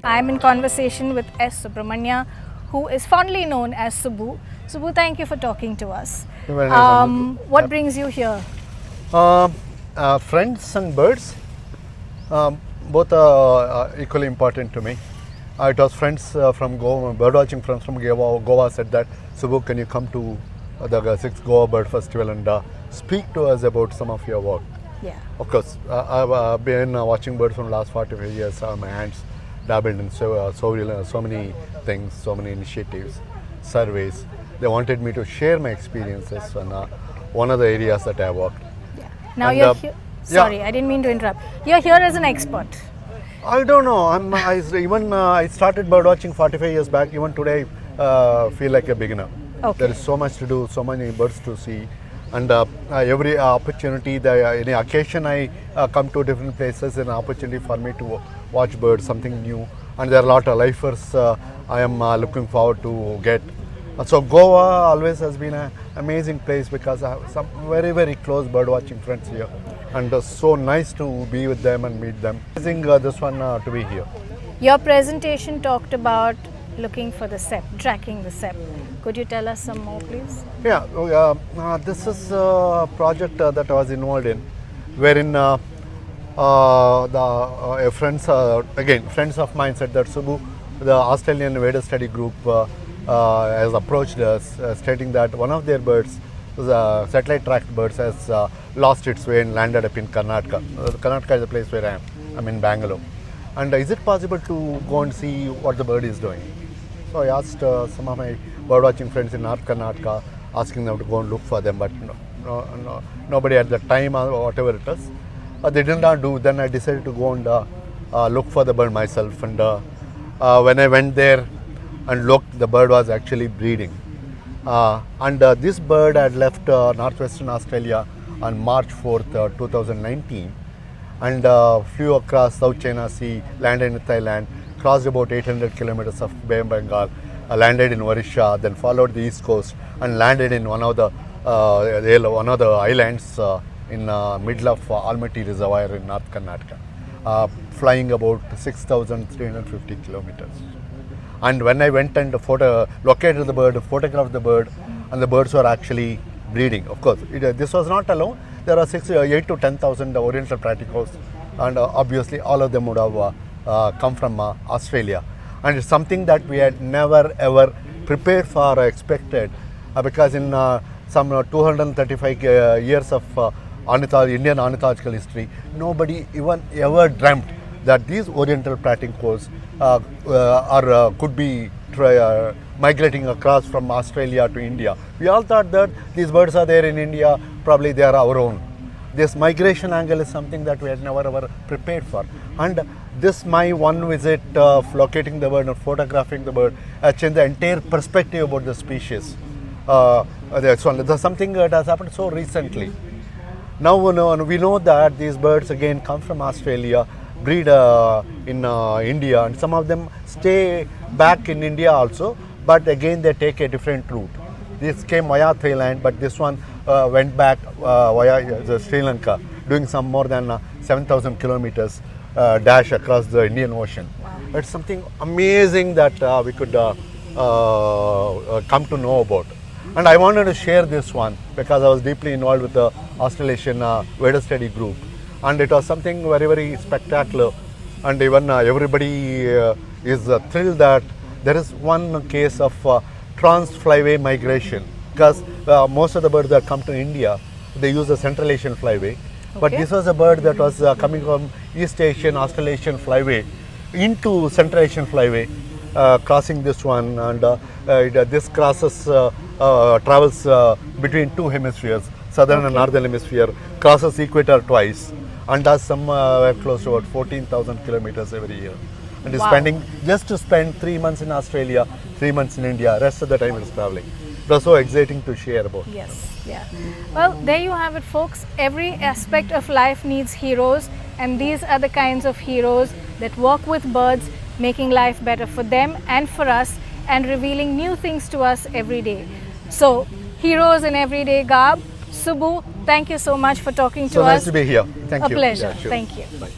I'm in conversation with S. Subramanya, who is fondly known as Subbu. Subbu, thank you for talking to us. What brings you here? Friends and birds, both are equally important to me. It was friends from Goa, birdwatching friends from Goa said that, Subbu, can you come to the 6th Goa Bird Festival and speak to us about some of your work? Yeah. Of course, I've been watching birds from the last 45 years. My hands dabbled in so many things, so many initiatives, surveys. They wanted me to share my experiences on one of the areas that I worked. Yeah. Now you're here. Sorry, I didn't mean to interrupt. You're here as an expert. I don't know. I started birdwatching 45 years back. Even today, I feel like a beginner. Okay. There is so much to do, so many birds to see. And every opportunity, any occasion I come to different places, an opportunity for me to watch birds, something new. And there are a lot of lifers I am looking forward to get. So Goa always has been an amazing place because I have some very, very close birdwatching friends here. And so nice to be with them and meet them. Amazing this one to be here. Your presentation talked about looking for the SEP, tracking the SEP. Could you tell us some more, please? Yeah, this is a project that I was involved in, wherein friends of mine said that, Subbu, the Australian Bird Study Group has approached us, stating that one of their birds, satellite tracked birds, has lost its way and landed up in Karnataka. Karnataka is the place where I am. I'm in Bangalore. And is it possible to go and see what the bird is doing? So I asked some of my birdwatching friends in North Karnataka, asking them to go and look for them, but nobody at the time or whatever it is. They did not do. Then I decided to go and look for the bird myself. And when I went there and looked, the bird was actually breeding. This bird had left northwestern Australia on March 4th, 2019, and flew across South China Sea, landed in Thailand, crossed about 800 kilometers of Bay of Bengal, landed in Odisha, then followed the east coast and landed in one of the islands in middle of Almaty Reservoir in North Karnataka, flying about 6,350 kilometers. And when I went and located the bird, photographed the bird, and the birds were actually breeding. Of course, this was not alone. There are 8 to 10,000 oriental praticos, and obviously all of them would have come from Australia. And it's something that we had never ever prepared for or expected, because in some 235 years of Indian ornithological history, nobody even ever dreamt that these oriental praticos could be migrating across from Australia to India. We all thought that these birds are there in India, probably they are our own. This migration angle is something that we had never ever prepared for. And this my one visit of locating the bird and photographing the bird changed the entire perspective about the species. There's something that has happened so recently. Now we know that these birds again come from Australia, breed in India, and some of them stay back in India also, but again they take a different route. This came via Thailand, but this one went back via Sri Lanka, doing some more than 7,000 kilometers dash across the Indian Ocean. Wow. It's something amazing that we could come to know about. And I wanted to share this one because I was deeply involved with the Australasian Bird Study Group. And it was something very, very spectacular. And even everybody is thrilled that there is one case of trans-flyway migration. Because most of the birds that come to India, they use the Central Asian flyway. Okay. But this was a bird that was coming from East Asian, Australasian flyway into Central Asian flyway, crossing this one. And this travels between two hemispheres, southern and northern hemisphere, crosses equator twice, and does some close to about 14,000 kilometers every year. And is just to spend 3 months in Australia, 3 months in India, rest of the time it is traveling. It was so exciting to share about. Yes, yeah. Well, there you have it, folks. Every aspect of life needs heroes, and these are the kinds of heroes that work with birds, making life better for them and for us, and revealing new things to us every day. So, heroes in everyday garb. Subbu, thank you so much for talking to us. So nice to be here. Thank you. A pleasure. Yeah, sure. Thank you. Bye.